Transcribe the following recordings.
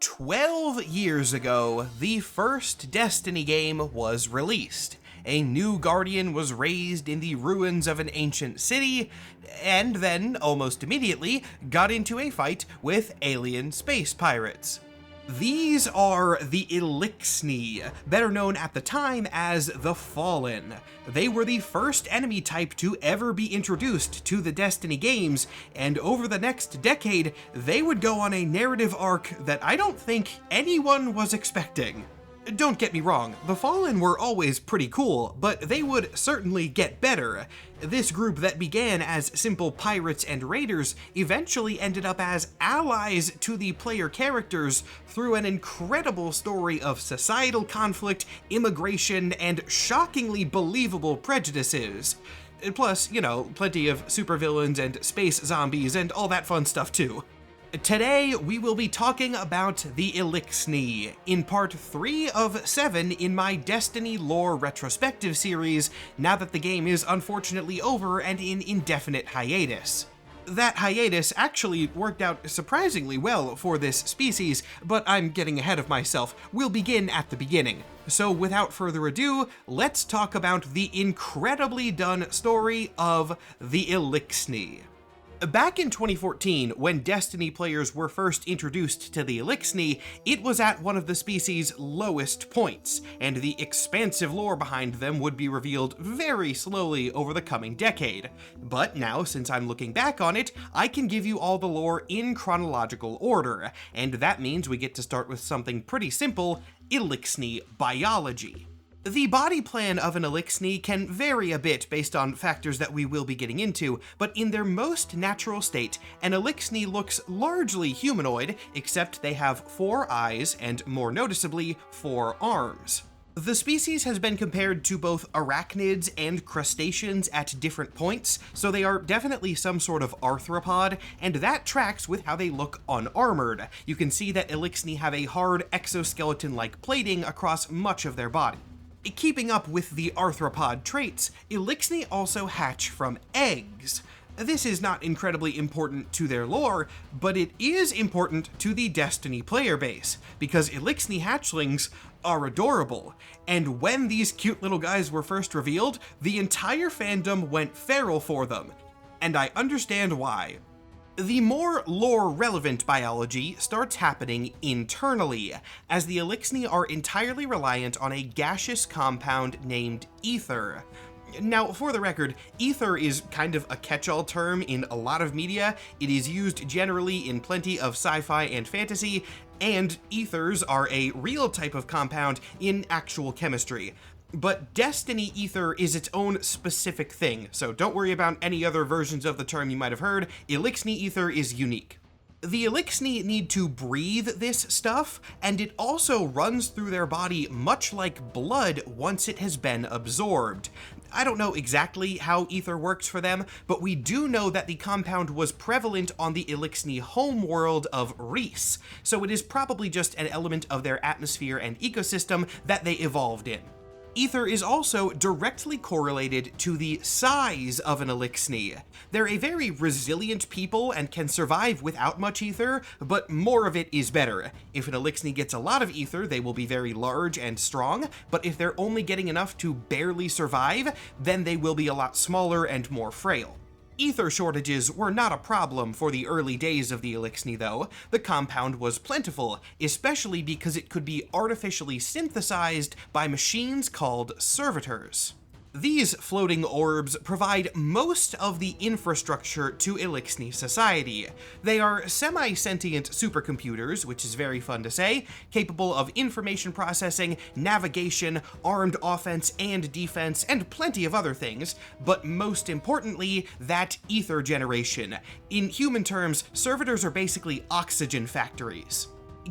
12 years ago, the first Destiny game was released. A new Guardian was raised in the ruins of an ancient city, and then, almost immediately, got into a fight with alien space pirates. These are the Eliksni, better known at the time as the Fallen. They were the first enemy type to ever be introduced to the Destiny games, and over the next decade, they would go on a narrative arc that I don't think anyone was expecting. Don't get me wrong, the Fallen were always pretty cool, but they would certainly get better. This group that began as simple pirates and raiders eventually ended up as allies to the player characters through an incredible story of societal conflict, immigration, and shockingly believable prejudices. Plus, you know, plenty of supervillains and space zombies and all that fun stuff too. Today, we will be talking about the Eliksni, in part 3 of 7 in my Destiny lore retrospective series, now that the game is unfortunately over and in indefinite hiatus. That hiatus actually worked out surprisingly well for this species, but I'm getting ahead of myself. We'll begin at the beginning. So without further ado, let's talk about the incredibly done story of the Eliksni. Back in 2014, when Destiny players were first introduced to the Eliksni, it was at one of the species' lowest points, and the expansive lore behind them would be revealed very slowly over the coming decade. But now, since I'm looking back on it, I can give you all the lore in chronological order, and that means we get to start with something pretty simple: Eliksni biology. The body plan of an Eliksni can vary a bit based on factors that we will be getting into, but in their most natural state, an Eliksni looks largely humanoid, except they have 4 eyes and, more noticeably, 4 arms. The species has been compared to both arachnids and crustaceans at different points, so they are definitely some sort of arthropod, and that tracks with how they look unarmored. You can see that Eliksni have a hard exoskeleton-like plating across much of their body. Keeping up with the arthropod traits, Eliksni also hatch from eggs. This is not incredibly important to their lore, but it is important to the Destiny player base, because Eliksni hatchlings are adorable, and when these cute little guys were first revealed, the entire fandom went feral for them, and I understand why. The more lore-relevant biology starts happening internally, as the Eliksni are entirely reliant on a gaseous compound named ether. Now, for the record, ether is kind of a catch-all term in a lot of media. It is used generally in plenty of sci-fi and fantasy, and ethers are a real type of compound in actual chemistry. But Destiny ether is its own specific thing, so don't worry about any other versions of the term you might have heard. Eliksni ether is unique. The Eliksni need to breathe this stuff, and it also runs through their body much like blood once it has been absorbed. I don't know exactly how ether works for them, but we do know that the compound was prevalent on the Eliksni homeworld of Reese, so it is probably just an element of their atmosphere and ecosystem that they evolved in. Ether is also directly correlated to the size of an Eliksni. They're a very resilient people and can survive without much ether, but more of it is better. If an Eliksni gets a lot of ether, they will be very large and strong, but if they're only getting enough to barely survive, then they will be a lot smaller and more frail. Ether shortages were not a problem for the early days of the Eliksni though. The compound was plentiful, especially because it could be artificially synthesized by machines called servitors. These floating orbs provide most of the infrastructure to Eliksni society. They are semi-sentient supercomputers, which is very fun to say, capable of information processing, navigation, armed offense and defense, and plenty of other things, but most importantly, that ether generation. In human terms, servitors are basically oxygen factories.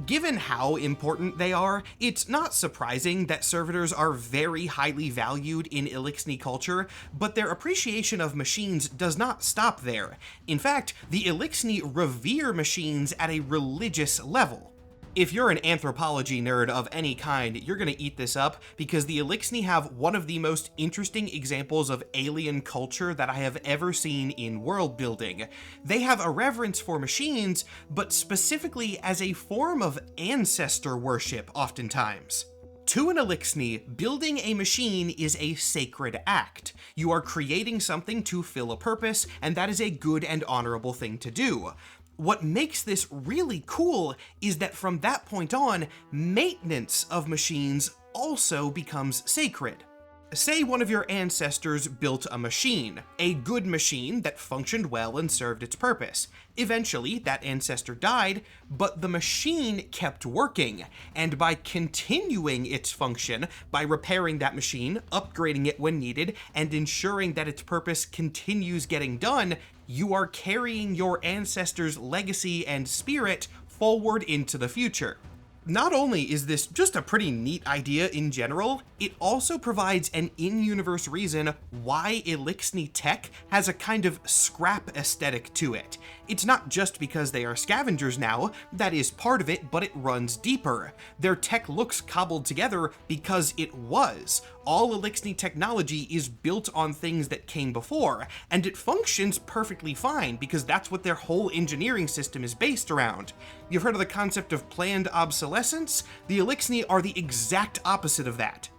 Given how important they are, it's not surprising that servitors are very highly valued in Eliksni culture, but their appreciation of machines does not stop there. In fact, the Eliksni revere machines at a religious level. If you're an anthropology nerd of any kind, you're gonna eat this up, because the Eliksni have one of the most interesting examples of alien culture that I have ever seen in world building. They have a reverence for machines, but specifically as a form of ancestor worship oftentimes. To an Eliksni, building a machine is a sacred act. You are creating something to fill a purpose, and that is a good and honorable thing to do. What makes this really cool is that from that point on, maintenance of machines also becomes sacred. Say one of your ancestors built a machine, a good machine that functioned well and served its purpose. Eventually, that ancestor died, but the machine kept working, and by continuing its function, by repairing that machine, upgrading it when needed, and ensuring that its purpose continues getting done, you are carrying your ancestor's legacy and spirit forward into the future. Not only is this just a pretty neat idea in general, it also provides an in-universe reason why Eliksni tech has a kind of scrap aesthetic to it. It's not just because they are scavengers now, that is part of it, but it runs deeper. Their tech looks cobbled together because it was. All Eliksni technology is built on things that came before, and it functions perfectly fine because that's what their whole engineering system is based around. You've heard of the concept of planned obsolescence? The Eliksni are the exact opposite of that.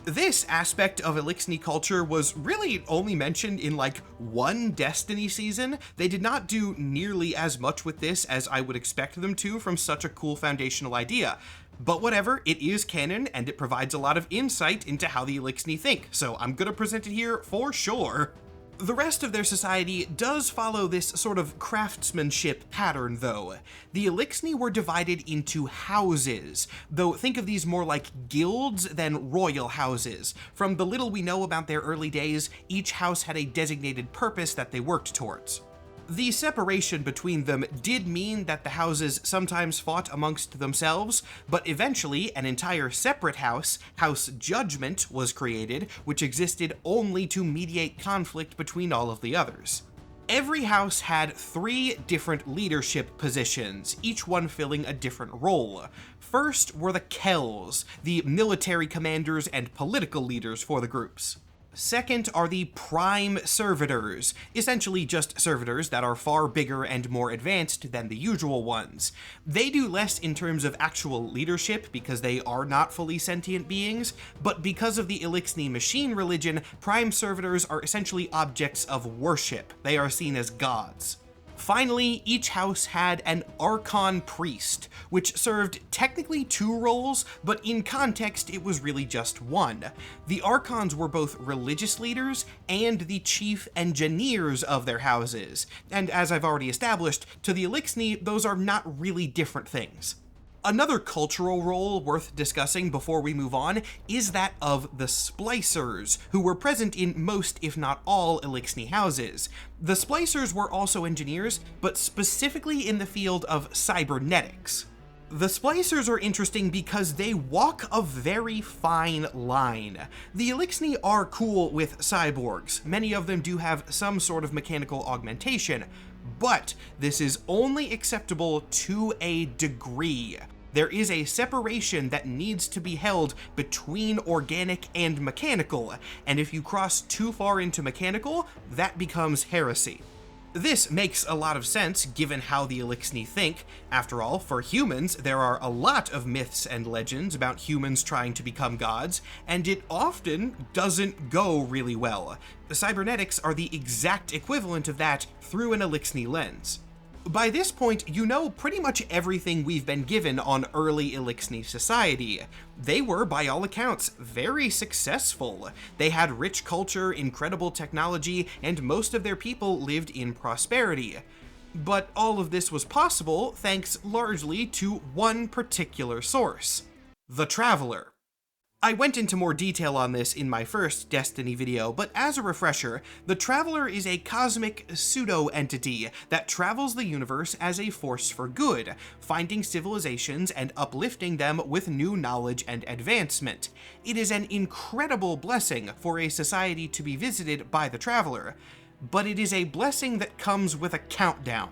This aspect of Eliksni culture was really only mentioned in like one Destiny season. They did not do nearly as much with this as I would expect them to from such a cool foundational idea. But whatever, it is canon and it provides a lot of insight into how the Eliksni think, so I'm gonna present it here for sure. The rest of their society does follow this sort of craftsmanship pattern, though. The Eliksni were divided into houses, though think of these more like guilds than royal houses. From the little we know about their early days, each house had a designated purpose that they worked towards. The separation between them did mean that the houses sometimes fought amongst themselves, but eventually an entire separate house, House Judgment, was created, which existed only to mediate conflict between all of the others. Every house had 3 different leadership positions, each one filling a different role. First were the Kells, the military commanders and political leaders for the groups. Second are the Prime Servitors, essentially just servitors that are far bigger and more advanced than the usual ones. They do less in terms of actual leadership because they are not fully sentient beings, but because of the Eliksni machine religion, Prime Servitors are essentially objects of worship. They are seen as gods. Finally, each house had an Archon Priest, which served technically 2 roles, but in context it was really just one. The Archons were both religious leaders and the chief engineers of their houses, and as I've already established, to the Eliksni, those are not really different things. Another cultural role worth discussing before we move on is that of the Splicers, who were present in most, if not all, Eliksni houses. The Splicers were also engineers, but specifically in the field of cybernetics. The Splicers are interesting because they walk a very fine line. The Eliksni are cool with cyborgs. Many of them do have some sort of mechanical augmentation, but this is only acceptable to a degree. There is a separation that needs to be held between organic and mechanical, and if you cross too far into mechanical, that becomes heresy. This makes a lot of sense given how the Eliksni think. After all, for humans, there are a lot of myths and legends about humans trying to become gods, and it often doesn't go really well. The cybernetics are the exact equivalent of that through an Eliksni lens. By this point, you know pretty much everything we've been given on early Eliksni society. They were, by all accounts, very successful. They had rich culture, incredible technology, and most of their people lived in prosperity. But all of this was possible thanks largely to one particular source: the Traveler. I went into more detail on this in my first Destiny video, but as a refresher, the Traveler is a cosmic pseudo-entity that travels the universe as a force for good, finding civilizations and uplifting them with new knowledge and advancement. It is an incredible blessing for a society to be visited by the Traveler, but it is a blessing that comes with a countdown.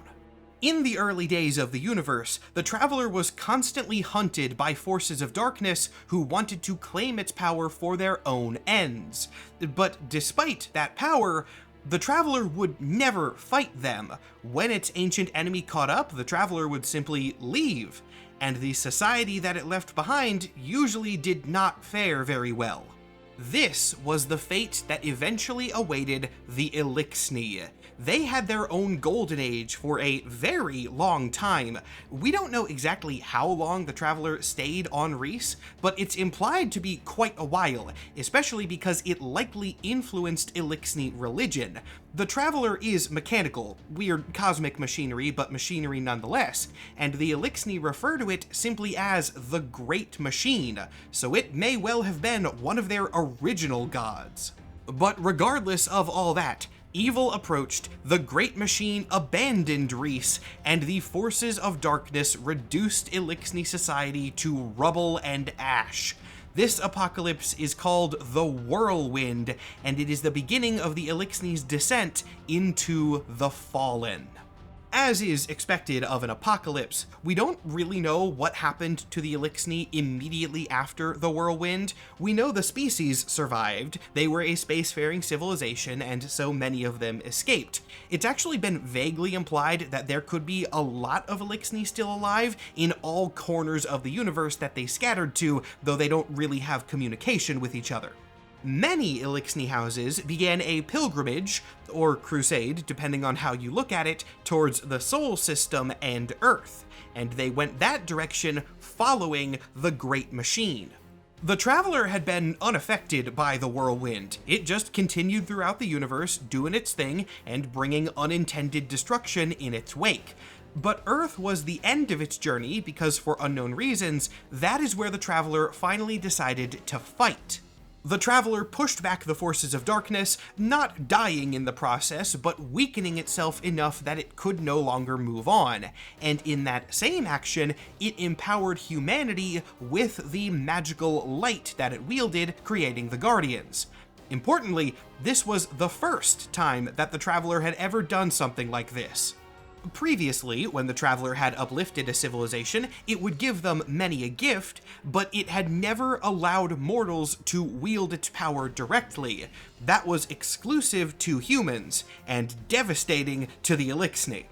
In the early days of the universe, the Traveler was constantly hunted by forces of darkness who wanted to claim its power for their own ends. But despite that power, the Traveler would never fight them. When its ancient enemy caught up, the Traveler would simply leave, and the society that it left behind usually did not fare very well. This was the fate that eventually awaited the Eliksni. They had their own golden age for a very long time. We don't know exactly how long the Traveler stayed on Reese, but it's implied to be quite a while, especially because it likely influenced Eliksni religion. The Traveler is mechanical, weird cosmic machinery, but machinery nonetheless, and the Eliksni refer to it simply as the Great Machine, so it may well have been one of their original gods. But regardless of all that, evil approached, the Great Machine abandoned Reese, and the forces of darkness reduced Eliksni society to rubble and ash. This apocalypse is called the Whirlwind, and it is the beginning of the Eliksni's descent into the Fallen. As is expected of an apocalypse, we don't really know what happened to the Eliksni immediately after the Whirlwind. We know the species survived, they were a spacefaring civilization, and so many of them escaped. It's actually been vaguely implied that there could be a lot of Eliksni still alive in all corners of the universe that they scattered to, though they don't really have communication with each other. Many Eliksni houses began a pilgrimage, or crusade, depending on how you look at it, towards the Sol system and Earth, and they went that direction following the Great Machine. The Traveler had been unaffected by the Whirlwind. It just continued throughout the universe, doing its thing and bringing unintended destruction in its wake. But Earth was the end of its journey because, for unknown reasons, that is where the Traveler finally decided to fight. The Traveler pushed back the forces of darkness, not dying in the process, but weakening itself enough that it could no longer move on, and in that same action, it empowered humanity with the magical light that it wielded, creating the Guardians. Importantly, this was the first time that the Traveler had ever done something like this. Previously, when the Traveler had uplifted a civilization, it would give them many a gift, but it had never allowed mortals to wield its power directly. That was exclusive to humans, and devastating to the Eliksni.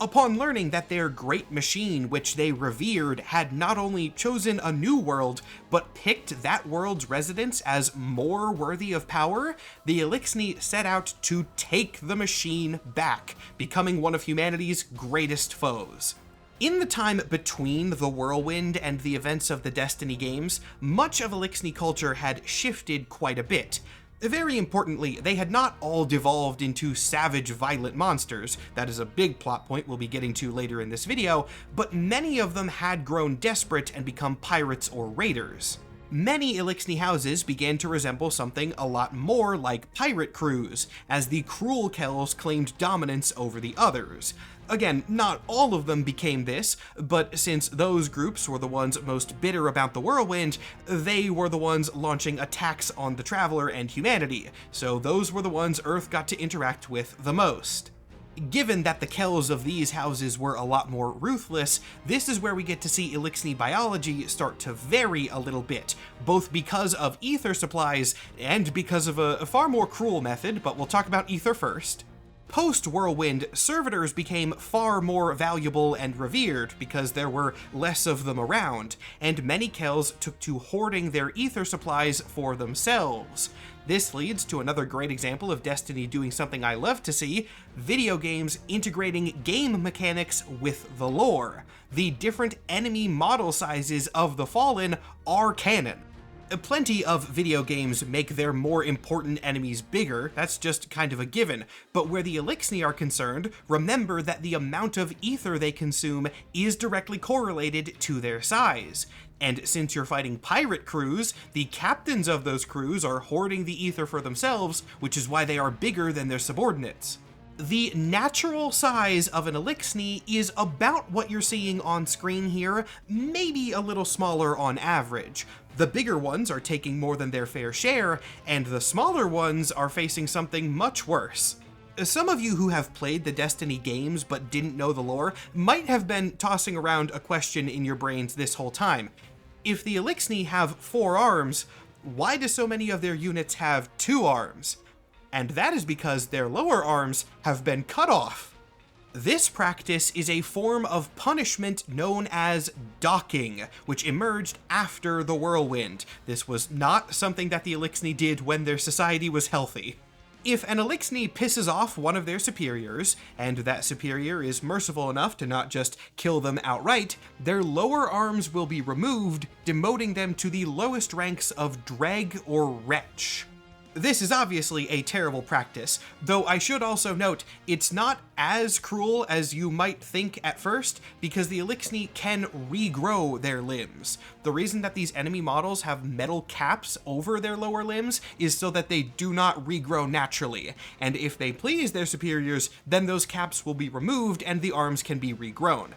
Upon learning that their great machine, which they revered, had not only chosen a new world, but picked that world's residents as more worthy of power, the Eliksni set out to take the machine back, becoming one of humanity's greatest foes. In the time between the Whirlwind and the events of the Destiny games, much of Eliksni culture had shifted quite a bit. Very importantly, they had not all devolved into savage, violent monsters. That is a big plot point we'll be getting to later in this video, but many of them had grown desperate and become pirates or raiders. Many Eliksni houses began to resemble something a lot more like pirate crews, as the cruel Kells claimed dominance over the others. Again, not all of them became this, but since those groups were the ones most bitter about the Whirlwind, they were the ones launching attacks on the Traveler and humanity, so those were the ones Earth got to interact with the most. Given that the Kells of these houses were a lot more ruthless, this is where we get to see Eliksni biology start to vary a little bit, both because of ether supplies and because of a far more cruel method, but we'll talk about ether first. Post-Whirlwind, servitors became far more valuable and revered because there were less of them around, and many Kells took to hoarding their ether supplies for themselves. This leads to another great example of Destiny doing something I love to see: video games integrating game mechanics with the lore. The different enemy model sizes of the Fallen are canon. Plenty of video games make their more important enemies bigger, that's just kind of a given, but where the Eliksni are concerned, remember that the amount of ether they consume is directly correlated to their size. And since you're fighting pirate crews, the captains of those crews are hoarding the ether for themselves, which is why they are bigger than their subordinates. The natural size of an Eliksni is about what you're seeing on screen here, maybe a little smaller on average. The bigger ones are taking more than their fair share, and the smaller ones are facing something much worse. Some of you who have played the Destiny games but didn't know the lore might have been tossing around a question in your brains this whole time. If the Eliksni have 4 arms, why do so many of their units have 2 arms? And that is because their lower arms have been cut off. This practice is a form of punishment known as docking, which emerged after the Whirlwind. This was not something that the Eliksni did when their society was healthy. If an Eliksni pisses off one of their superiors, and that superior is merciful enough to not just kill them outright, their lower arms will be removed, demoting them to the lowest ranks of Dreg or Wretch. This is obviously a terrible practice, though I should also note it's not as cruel as you might think at first, because the Eliksni can regrow their limbs. The reason that these enemy models have metal caps over their lower limbs is so that they do not regrow naturally, and if they please their superiors, then those caps will be removed and the arms can be regrown.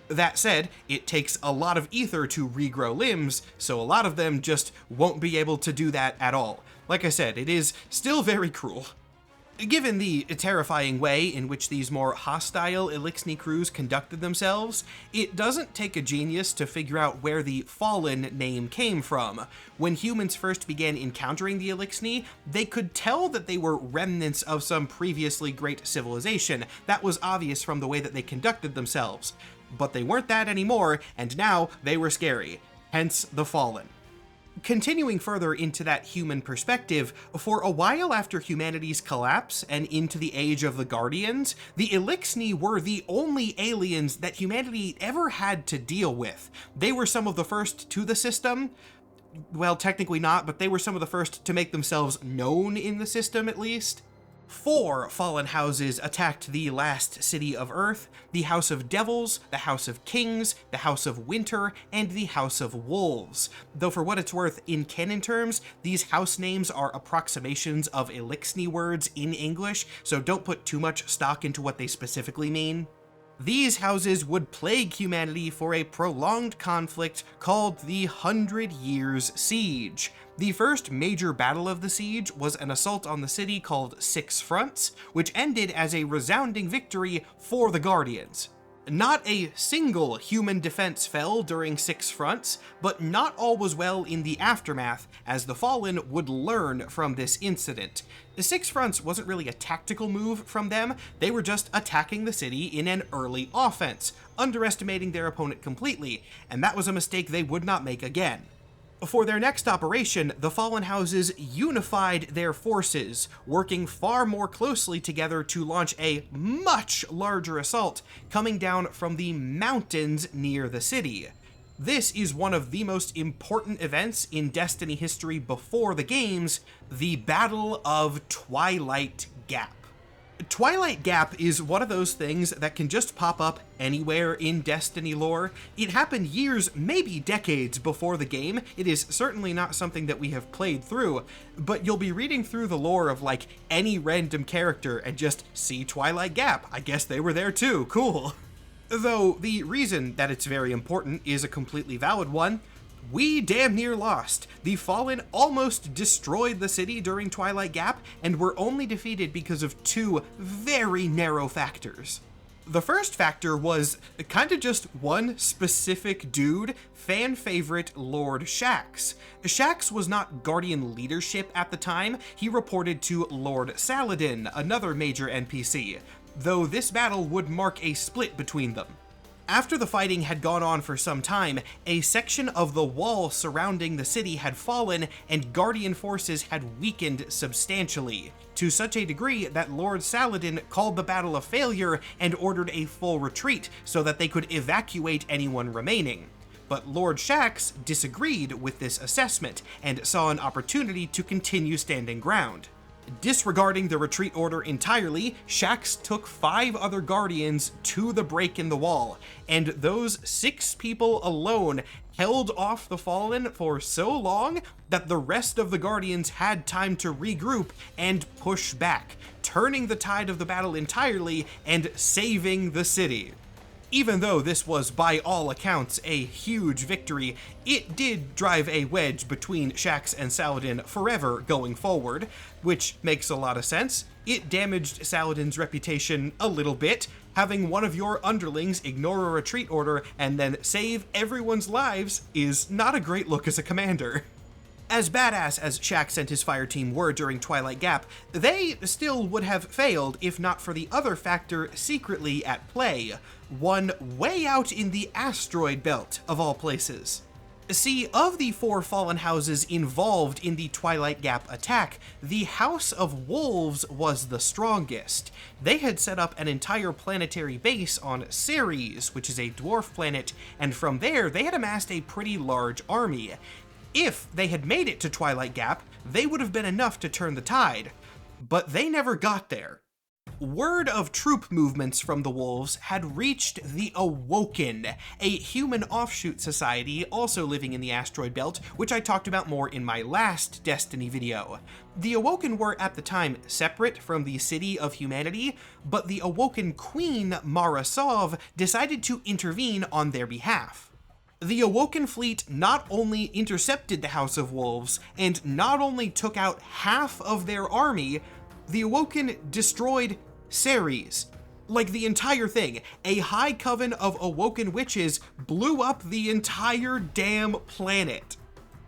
That said, it takes a lot of ether to regrow limbs, so a lot of them just won't be able to do that at all. Like I said, it is still very cruel. Given the terrifying way in which these more hostile Eliksni crews conducted themselves, it doesn't take a genius to figure out where the Fallen name came from. When humans first began encountering the Eliksni, they could tell that they were remnants of some previously great civilization. That was obvious from the way that they conducted themselves. But they weren't that anymore, and now they were scary. Hence the Fallen. Continuing further into that human perspective, for a while after humanity's collapse and into the age of the Guardians, the Eliksni were the only aliens that humanity ever had to deal with. They were some of the first to the system. Well, technically not, but they were some of the first to make themselves known in the system, at least. 4 fallen houses attacked the last city of Earth: the House of Devils, the House of Kings, the House of Winter, and the House of Wolves. Though for what it's worth, in canon terms, these house names are approximations of Eliksni words in English, so don't put too much stock into what they specifically mean. These houses would plague humanity for a prolonged conflict called the 100 Years' Siege. The first major battle of the siege was an assault on the city called 6 Fronts, which ended as a resounding victory for the Guardians. Not a single human defense fell during 6 Fronts, but not all was well in the aftermath, as the Fallen would learn from this incident. The 6 Fronts wasn't really a tactical move from them, they were just attacking the city in an early offense, underestimating their opponent completely, and that was a mistake they would not make again. For their next operation, the Fallen Houses unified their forces, working far more closely together to launch a much larger assault coming down from the mountains near the city. This is one of the most important events in Destiny history before the games, the Battle of Twilight Gap. Twilight Gap is one of those things that can just pop up anywhere in Destiny lore. It happened years, maybe decades before the game. It is certainly not something that we have played through, but you'll be reading through the lore of like any random character and just see Twilight Gap. I guess they were there too, cool. Though the reason that it's very important is a completely valid one. We damn near lost. The Fallen almost destroyed the city during Twilight Gap, and were only defeated because of 2 very narrow factors. The first factor was kind of just one specific dude, fan favorite Lord Shaxx. Shaxx was not Guardian leadership at the time, he reported to Lord Saladin, another major NPC, though this battle would mark a split between them. After the fighting had gone on for some time, a section of the wall surrounding the city had fallen and Guardian forces had weakened substantially, to such a degree that Lord Saladin called the battle a failure and ordered a full retreat so that they could evacuate anyone remaining. But Lord Shaxx disagreed with this assessment and saw an opportunity to continue standing ground. Disregarding the retreat order entirely, Shaxx took 5 other Guardians to the break in the wall, and those 6 people alone held off the Fallen for so long that the rest of the Guardians had time to regroup and push back, turning the tide of the battle entirely and saving the city. Even though this was by all accounts a huge victory, it did drive a wedge between Shaxx and Saladin forever going forward, which makes a lot of sense. It damaged Saladin's reputation a little bit. Having one of your underlings ignore a retreat order and then save everyone's lives is not a great look as a commander. As badass as Shaxx and his fire team were during Twilight Gap, they still would have failed if not for the other factor secretly at play, one way out in the asteroid belt, of all places. See, of the 4 fallen houses involved in the Twilight Gap attack, the House of Wolves was the strongest. They had set up an entire planetary base on Ceres, which is a dwarf planet, and from there they had amassed a pretty large army. If they had made it to Twilight Gap, they would have been enough to turn the tide, but they never got there. Word of troop movements from the Wolves had reached the Awoken, a human offshoot society also living in the asteroid belt, which I talked about more in my last Destiny video. The Awoken were at the time separate from the City of Humanity, but the Awoken Queen, Mara Sov, decided to intervene on their behalf. The Awoken fleet not only intercepted the House of Wolves, and not only took out half of their army, the Awoken destroyed Ceres. Like, the entire thing. A high coven of Awoken witches blew up the entire damn planet.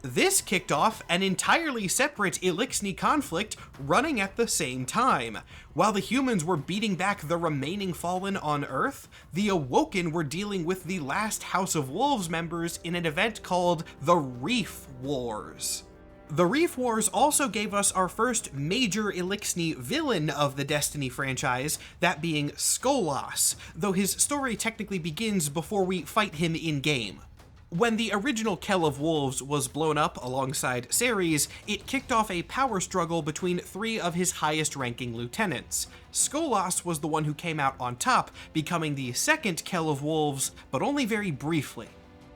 This kicked off an entirely separate Eliksni conflict running at the same time. While the humans were beating back the remaining Fallen on Earth, the Awoken were dealing with the last House of Wolves members in an event called the Reef Wars. The Reef Wars also gave us our first major Eliksni villain of the Destiny franchise, that being Skolas, though his story technically begins before we fight him in-game. When the original Kell of Wolves was blown up alongside Ceres, it kicked off a power struggle between 3 of his highest-ranking lieutenants. Skolas was the one who came out on top, becoming the second Kell of Wolves, but only very briefly.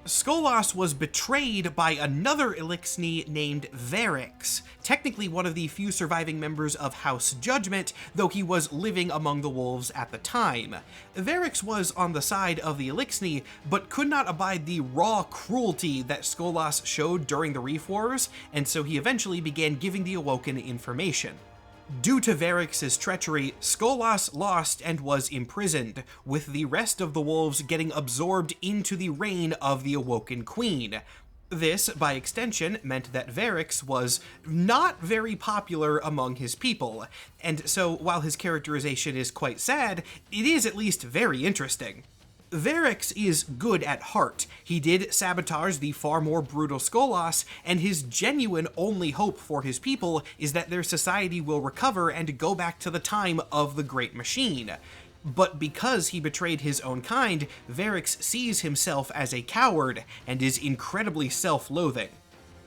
Skolas was betrayed by another Eliksni named Verix, technically one of the few surviving members of House Judgment, though he was living among the wolves at the time. Verix was on the side of the Eliksni, but could not abide the raw cruelty that Skolas showed during the Reef Wars, and so he eventually began giving the Awoken information. Due to Verix's treachery, Skolas lost and was imprisoned, with the rest of the wolves getting absorbed into the reign of the Awoken Queen. This, by extension, meant that Verix was not very popular among his people, and so while his characterization is quite sad, it is at least very interesting. Verix is good at heart. He did sabotage the far more brutal Skolas, and his genuine only hope for his people is that their society will recover and go back to the time of the Great Machine. But because he betrayed his own kind, Verix sees himself as a coward and is incredibly self-loathing.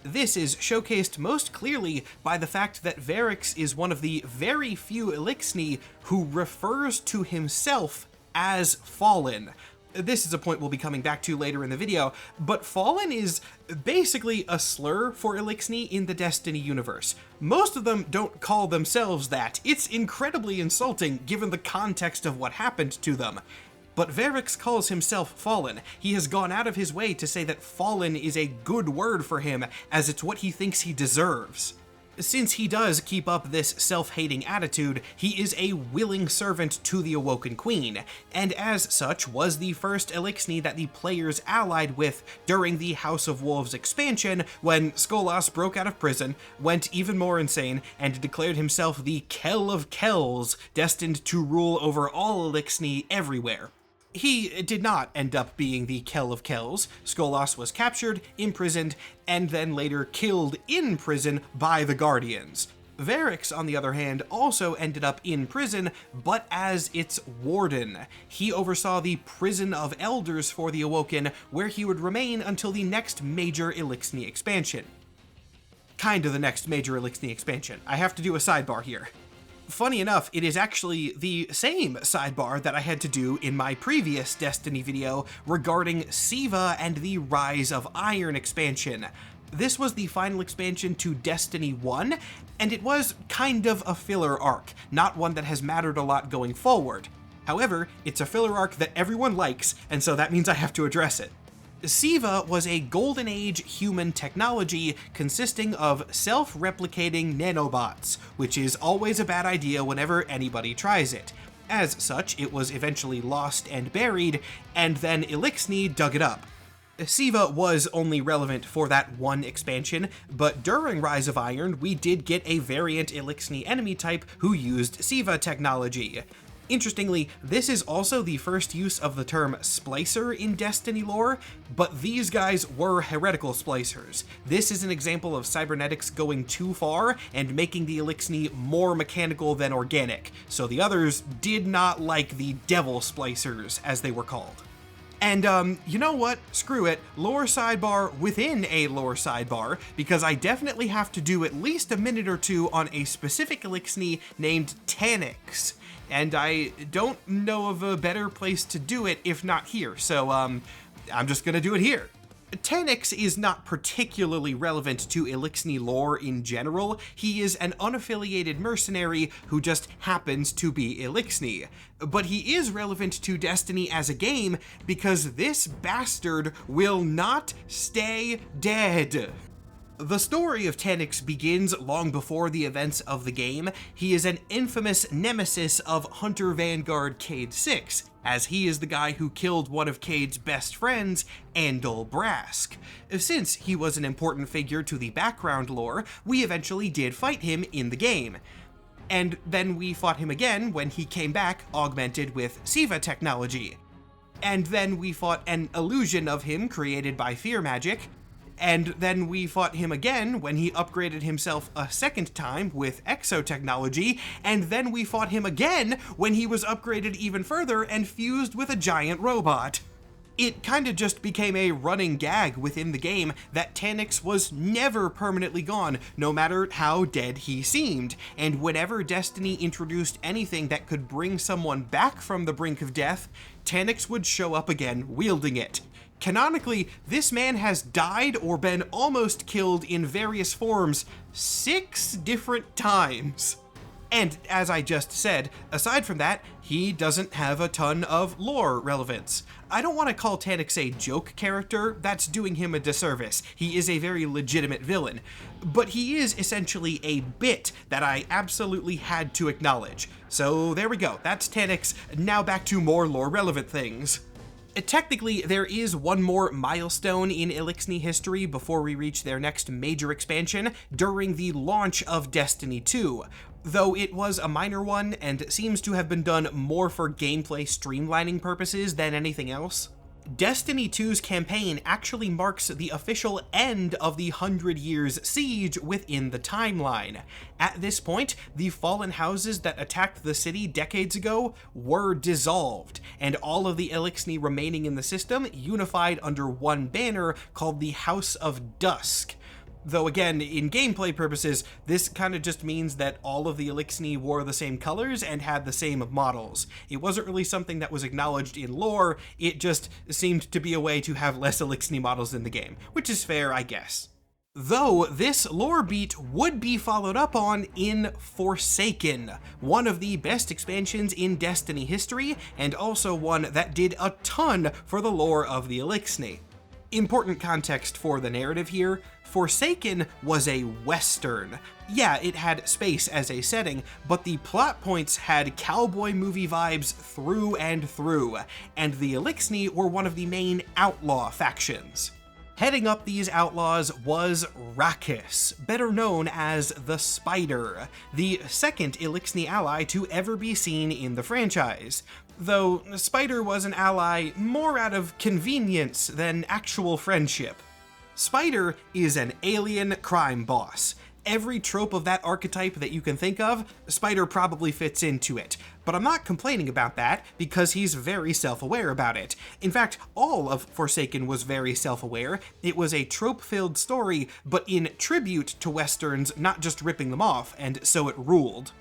This is showcased most clearly by the fact that Verix is one of the very few Eliksni who refers to himself as Fallen. This is a point we'll be coming back to later in the video, but Fallen is basically a slur for Eliksni in the Destiny universe. Most of them don't call themselves that. It's incredibly insulting given the context of what happened to them. But Verix calls himself Fallen. He has gone out of his way to say that Fallen is a good word for him, as it's what he thinks he deserves. Since he does keep up this self-hating attitude, he is a willing servant to the Awoken Queen, and as such was the first Eliksni that the players allied with during the House of Wolves expansion when Skolas broke out of prison, went even more insane, and declared himself the Kell of Kells, destined to rule over all Eliksni everywhere. He did not end up being the Kell of Kells. Skolas was captured, imprisoned, and then later killed in prison by the Guardians. Verix, on the other hand, also ended up in prison, but as its warden. He oversaw the Prison of Elders for the Awoken, where he would remain until the next major Eliksni expansion. Kinda the next major Eliksni expansion. I have to do a sidebar here. Funny enough, it is actually the same sidebar that I had to do in my previous Destiny video regarding Siva and the Rise of Iron expansion. This was the final expansion to Destiny 1, and it was kind of a filler arc, not one that has mattered a lot going forward. However, it's a filler arc that everyone likes, and so that means I have to address it. Siva was a golden age human technology consisting of self-replicating nanobots, which is always a bad idea whenever anybody tries it. As such, it was eventually lost and buried, and then Eliksni dug it up. Siva was only relevant for that one expansion, but during Rise of Iron, we did get a variant Eliksni enemy type who used Siva technology. Interestingly, this is also the first use of the term splicer in Destiny lore, but these guys were heretical splicers. This is an example of cybernetics going too far and making the Eliksni more mechanical than organic, so the others did not like the devil splicers, as they were called. And you know what? Screw it. Lore sidebar within a lore sidebar, because I definitely have to do at least a minute or two on a specific Eliksni named Tannix. And I don't know of a better place to do it if not here, so I'm just gonna do it here. Tannix is not particularly relevant to Eliksni lore in general. He is an unaffiliated mercenary who just happens to be Eliksni. But he is relevant to Destiny as a game because this bastard will not stay dead. The story of Tannix begins long before the events of the game. He is an infamous nemesis of Hunter Vanguard Cayde 6, as he is the guy who killed one of Cayde's best friends, Andal Brask. Since he was an important figure to the background lore, we eventually did fight him in the game. And then we fought him again when he came back augmented with Siva technology. And then we fought an illusion of him created by fear magic. And then we fought him again when he upgraded himself a second time with exo technology, and then we fought him again when he was upgraded even further and fused with a giant robot. It kinda just became a running gag within the game that Tannix was never permanently gone, no matter how dead he seemed, and whenever Destiny introduced anything that could bring someone back from the brink of death, Tannix would show up again wielding it. Canonically, this man has died or been almost killed in various forms 6 different times. And as I just said, aside from that, he doesn't have a ton of lore relevance. I don't want to call Tannix a joke character, that's doing him a disservice. He is a very legitimate villain. But he is essentially a bit that I absolutely had to acknowledge. So there we go, that's Tannix. Now back to more lore relevant things. Technically, there is one more milestone in Eliksni history before we reach their next major expansion during the launch of Destiny 2, though it was a minor one and seems to have been done more for gameplay streamlining purposes than anything else. Destiny 2's campaign actually marks the official end of the 100 Years Siege within the timeline. At this point, the fallen houses that attacked the city decades ago were dissolved, and all of the Eliksni remaining in the system unified under one banner called the House of Dusk. Though again, in gameplay purposes, this kind of just means that all of the Eliksni wore the same colors and had the same models. It wasn't really something that was acknowledged in lore, it just seemed to be a way to have less Eliksni models in the game, which is fair, I guess. Though this lore beat would be followed up on in Forsaken, one of the best expansions in Destiny history, and also one that did a ton for the lore of the Eliksni. Important context for the narrative here, Forsaken was a Western. Yeah, it had space as a setting, but the plot points had cowboy movie vibes through and through, and the Eliksni were one of the main outlaw factions. Heading up these outlaws was Rakkus, better known as the Spider, the second Eliksni ally to ever be seen in the franchise. Though Spider was an ally more out of convenience than actual friendship. Spider is an alien crime boss. Every trope of that archetype that you can think of, Spider probably fits into it. But I'm not complaining about that, because he's very self-aware about it. In fact, all of Forsaken was very self-aware. It was a trope-filled story, but in tribute to Westerns, not just ripping them off, and so it ruled.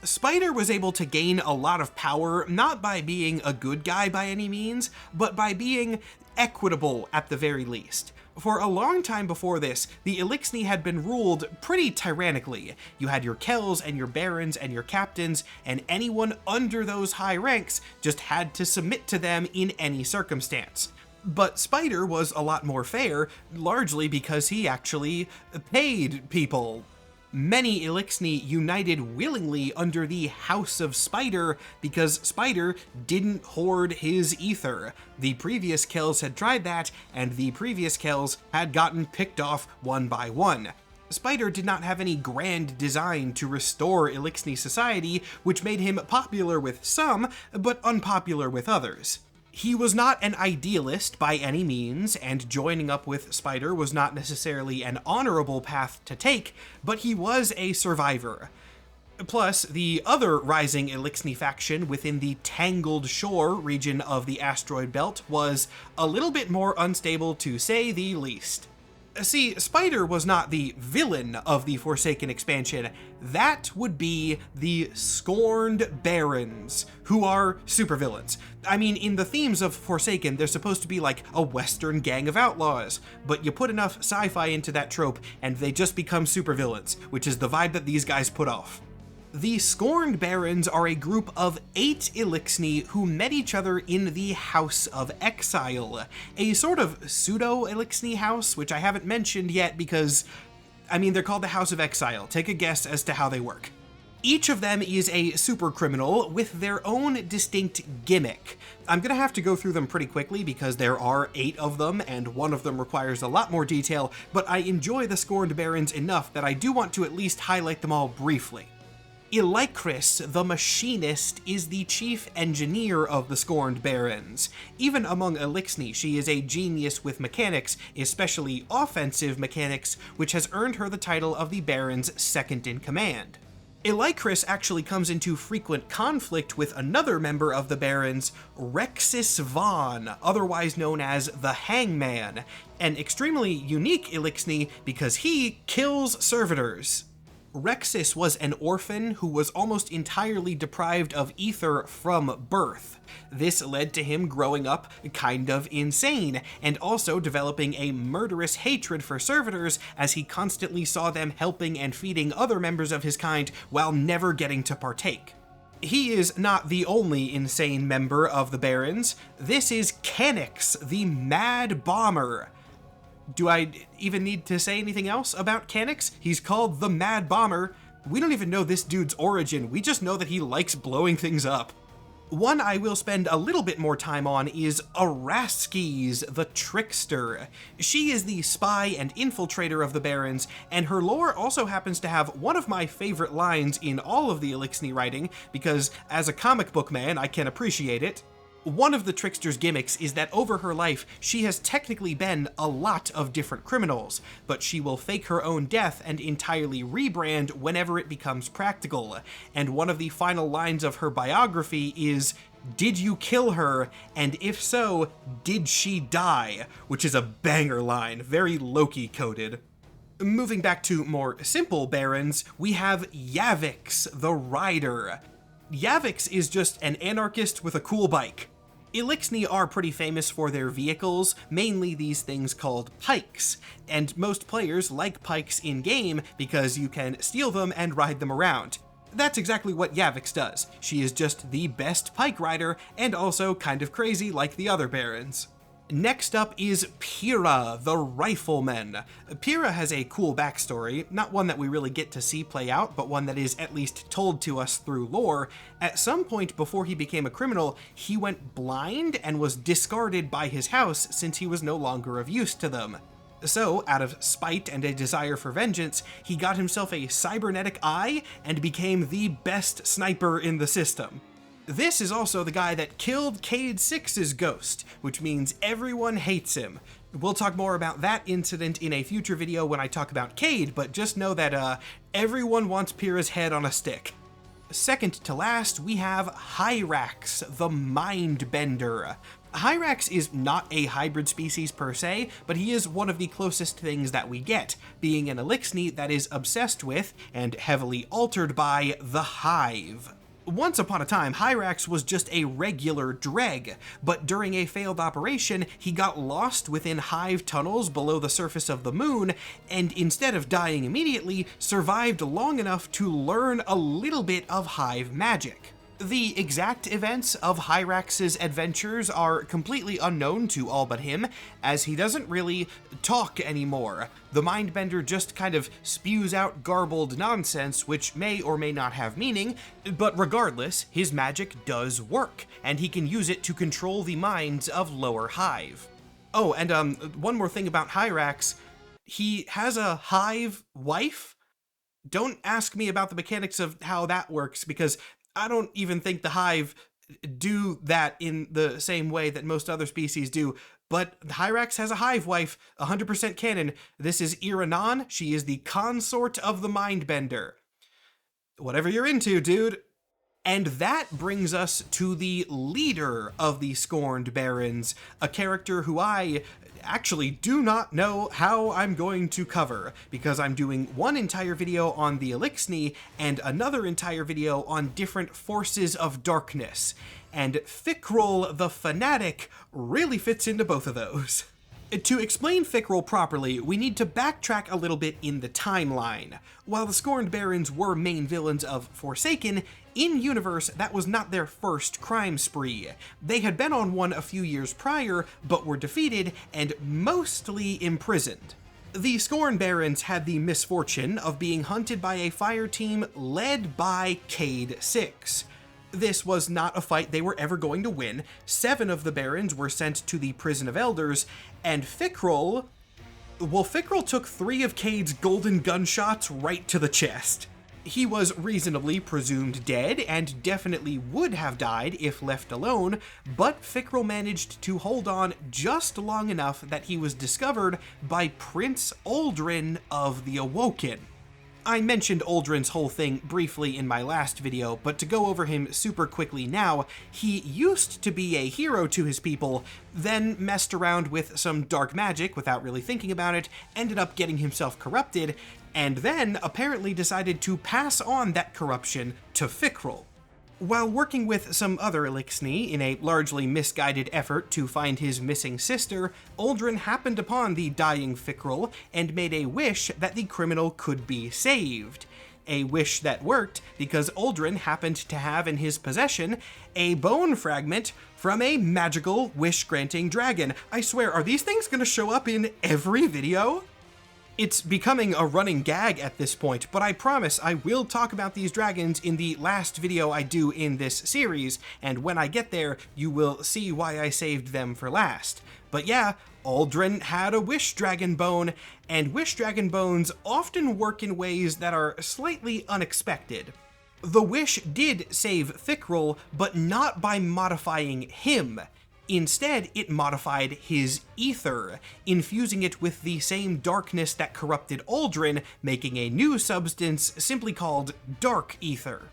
Spider was able to gain a lot of power, not by being a good guy by any means, but by being equitable at the very least. For a long time before this, the Eliksni had been ruled pretty tyrannically. You had your Kells and your barons and your captains, and anyone under those high ranks just had to submit to them in any circumstance. But Spider was a lot more fair, largely because he actually paid people. Many Eliksni united willingly under the House of Spider because Spider didn't hoard his ether. The previous Kells had tried that, and the previous Kells had gotten picked off one by one. Spider did not have any grand design to restore Eliksni society, which made him popular with some, but unpopular with others. He was not an idealist by any means, and joining up with Spider was not necessarily an honorable path to take, but he was a survivor. Plus, the other rising Eliksni faction within the Tangled Shore region of the asteroid belt was a little bit more unstable, to say the least. See, Spider was not the villain of the Forsaken expansion. That would be the Scorned Barons, who are supervillains. I mean, in the themes of Forsaken, they're supposed to be like a Western gang of outlaws, but you put enough sci-fi into that trope, and they just become supervillains, which is the vibe that these guys put off. The Scorned Barons are a group of 8 Eliksni who met each other in the House of Exile, a sort of pseudo-Eliksni house, which I haven't mentioned yet because, I mean, they're called the House of Exile. Take a guess as to how they work. Each of them is a super criminal with their own distinct gimmick. I'm gonna have to go through them pretty quickly because there are 8 of them and one of them requires a lot more detail, but I enjoy the Scorned Barons enough that I do want to at least highlight them all briefly. Eliksni, the Machinist, is the chief engineer of the Scorned Barons. Even among Eliksni, she is a genius with mechanics, especially offensive mechanics, which has earned her the title of the Baron's second-in-command. Eliksni actually comes into frequent conflict with another member of the Barons, Rexus Vaughn, otherwise known as the Hangman, an extremely unique Eliksni because he kills servitors. Rexus was an orphan who was almost entirely deprived of ether from birth. This led to him growing up kind of insane, and also developing a murderous hatred for servitors as he constantly saw them helping and feeding other members of his kind while never getting to partake. He is not the only insane member of the Barons. This is Cannix, the Mad Bomber. Do I even need to say anything else about Cannix? He's called the Mad Bomber. We don't even know this dude's origin, we just know that he likes blowing things up. One I will spend a little bit more time on is Araskis, the Trickster. She is the spy and infiltrator of the Barons, and her lore also happens to have one of my favorite lines in all of the Eliksni writing, because as a comic book man, I can appreciate it. One of the Trickster's gimmicks is that over her life, she has technically been a lot of different criminals, but she will fake her own death and entirely rebrand whenever it becomes practical. And one of the final lines of her biography is, "Did you kill her? And if so, did she die?" Which is a banger line, very Loki-coded. Moving back to more simple Barons, we have Yavix, the Rider. Yavix is just an anarchist with a cool bike. Eliksni are pretty famous for their vehicles, mainly these things called pikes, and most players like pikes in-game because you can steal them and ride them around. That's exactly what Yavix does. She is just the best pike rider, and also kind of crazy like the other Barons. Next up is Pyrrha, the Rifleman. Pyrrha has a cool backstory, not one that we really get to see play out, but one that is at least told to us through lore. At some point before he became a criminal, he went blind and was discarded by his house since he was no longer of use to them. So, out of spite and a desire for vengeance, he got himself a cybernetic eye and became the best sniper in the system. This is also the guy that killed Cade 6's ghost, which means everyone hates him. We'll talk more about that incident in a future video when I talk about Cade, but just know that everyone wants Pyrrha's head on a stick. Second to last, we have Hyrax, the Mindbender. Hyrax is not a hybrid species per se, but he is one of the closest things that we get, being an Eliksni that is obsessed with, and heavily altered by, the Hive. Once upon a time, Hyrax was just a regular Dreg, but during a failed operation, he got lost within hive tunnels below the surface of the moon, and instead of dying immediately, survived long enough to learn a little bit of hive magic. The exact events of Hyrax's adventures are completely unknown to all but him, as he doesn't really talk anymore. The Mindbender just kind of spews out garbled nonsense, which may or may not have meaning, but regardless, his magic does work, and he can use it to control the minds of lower hive. Oh, and one more thing about Hyrax. He has a hive wife. Don't ask me about the mechanics of how that works, because I don't even think the hive do that in the same way that most other species do, but Hyrax has a hive wife, 100% canon. This is Iranon. She is the consort of the Mindbender. Whatever you're into, dude. And that brings us to the leader of the Scorned Barons, a character who I actually do not know how I'm going to cover, because I'm doing one entire video on the Eliksni and another entire video on different forces of darkness, and Fikrul the Fanatic really fits into both of those. To explain Fikrul properly, we need to backtrack a little bit in the timeline. While the Scorned Barons were main villains of Forsaken, in-universe, that was not their first crime spree. They had been on one a few years prior, but were defeated and mostly imprisoned. The Scorned Barons had the misfortune of being hunted by a fire team led by Cade 6. This was not a fight they were ever going to win. 7 of the Barons were sent to the Prison of Elders, and Fikrul took 3 of Cade's golden gunshots right to the chest. He was reasonably presumed dead, and definitely would have died if left alone, but Fikrul managed to hold on just long enough that he was discovered by Prince Uldren of the Awoken. I mentioned Uldren's whole thing briefly in my last video, but to go over him super quickly now, he used to be a hero to his people, then messed around with some dark magic without really thinking about it, ended up getting himself corrupted, and then apparently decided to pass on that corruption to Fikrul. While working with some other Eliksni in a largely misguided effort to find his missing sister, Uldren happened upon the dying Fikrul and made a wish that the criminal could be saved. A wish that worked because Uldren happened to have in his possession a bone fragment from a magical wish-granting dragon. I swear, are these things gonna show up in every video? It's becoming a running gag at this point, but I promise I will talk about these dragons in the last video I do in this series, and when I get there, you will see why I saved them for last. But yeah, Uldren had a wish dragon bone, and wish dragon bones often work in ways that are slightly unexpected. The wish did save Fikrul, but not by modifying him. Instead, it modified his ether, infusing it with the same darkness that corrupted Uldren, making a new substance simply called Dark Ether.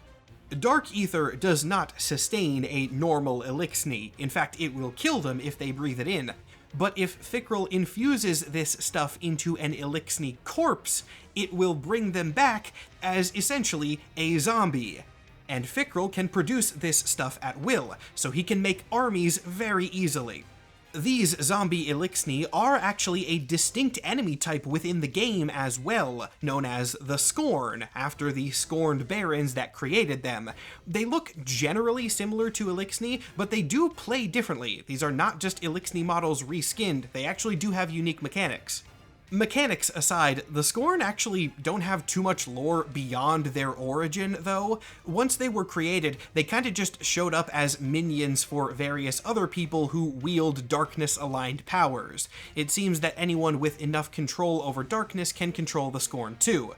Dark Ether does not sustain a normal Eliksni. In fact, it will kill them if they breathe it in. But if Fikrul infuses this stuff into an Eliksni corpse, it will bring them back as essentially a zombie. And Fikrul can produce this stuff at will, so he can make armies very easily. These zombie Eliksni are actually a distinct enemy type within the game as well, known as the Scorn, after the Scorned Barons that created them. They look generally similar to Eliksni, but they do play differently. These are not just Eliksni models reskinned, they actually do have unique mechanics. Mechanics aside, the Scorn actually don't have too much lore beyond their origin, though. Once they were created, they kinda just showed up as minions for various other people who wield darkness-aligned powers. It seems that anyone with enough control over darkness can control the Scorn too.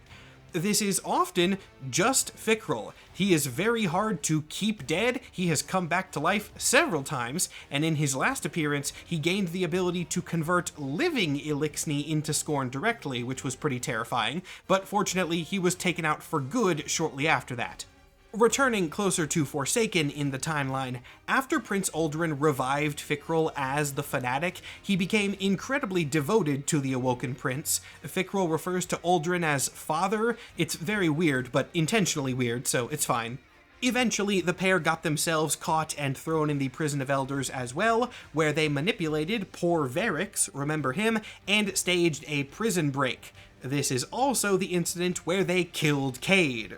This is often just Fikrul. He is very hard to keep dead. He has come back to life several times, and in his last appearance, he gained the ability to convert living Eliksni into Scorn directly, which was pretty terrifying, but fortunately he was taken out for good shortly after that. Returning closer to Forsaken in the timeline, after Prince Uldren revived Fikrul as the Fanatic, he became incredibly devoted to the Awoken Prince. Fikrul refers to Uldren as father. It's very weird, but intentionally weird, so it's fine. Eventually, the pair got themselves caught and thrown in the Prison of Elders as well, where they manipulated poor Varix, remember him, and staged a prison break. This is also the incident where they killed Cade.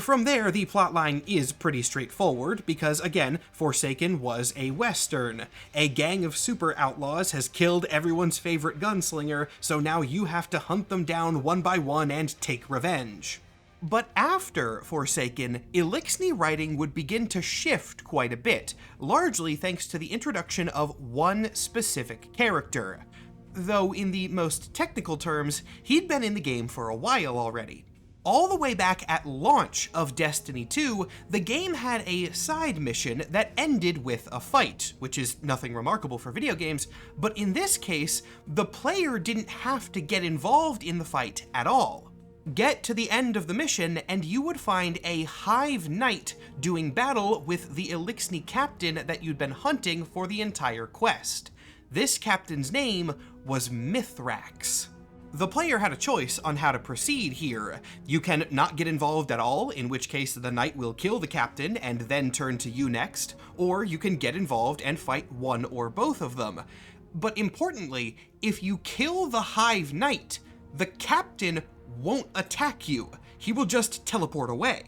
From there, the plotline is pretty straightforward, because again, Forsaken was a western. A gang of super outlaws has killed everyone's favorite gunslinger, so now you have to hunt them down one by one and take revenge. But after Forsaken, Eliksni writing would begin to shift quite a bit, largely thanks to the introduction of one specific character. Though in the most technical terms, he'd been in the game for a while already. All the way back at launch of Destiny 2, the game had a side mission that ended with a fight, which is nothing remarkable for video games, but in this case, the player didn't have to get involved in the fight at all. Get to the end of the mission, and you would find a Hive Knight doing battle with the Eliksni captain that you'd been hunting for the entire quest. This captain's name was Mithrax. The player had a choice on how to proceed here. You can not get involved at all, in which case the knight will kill the captain and then turn to you next, or you can get involved and fight one or both of them. But importantly, if you kill the Hive Knight, the captain won't attack you. He will just teleport away.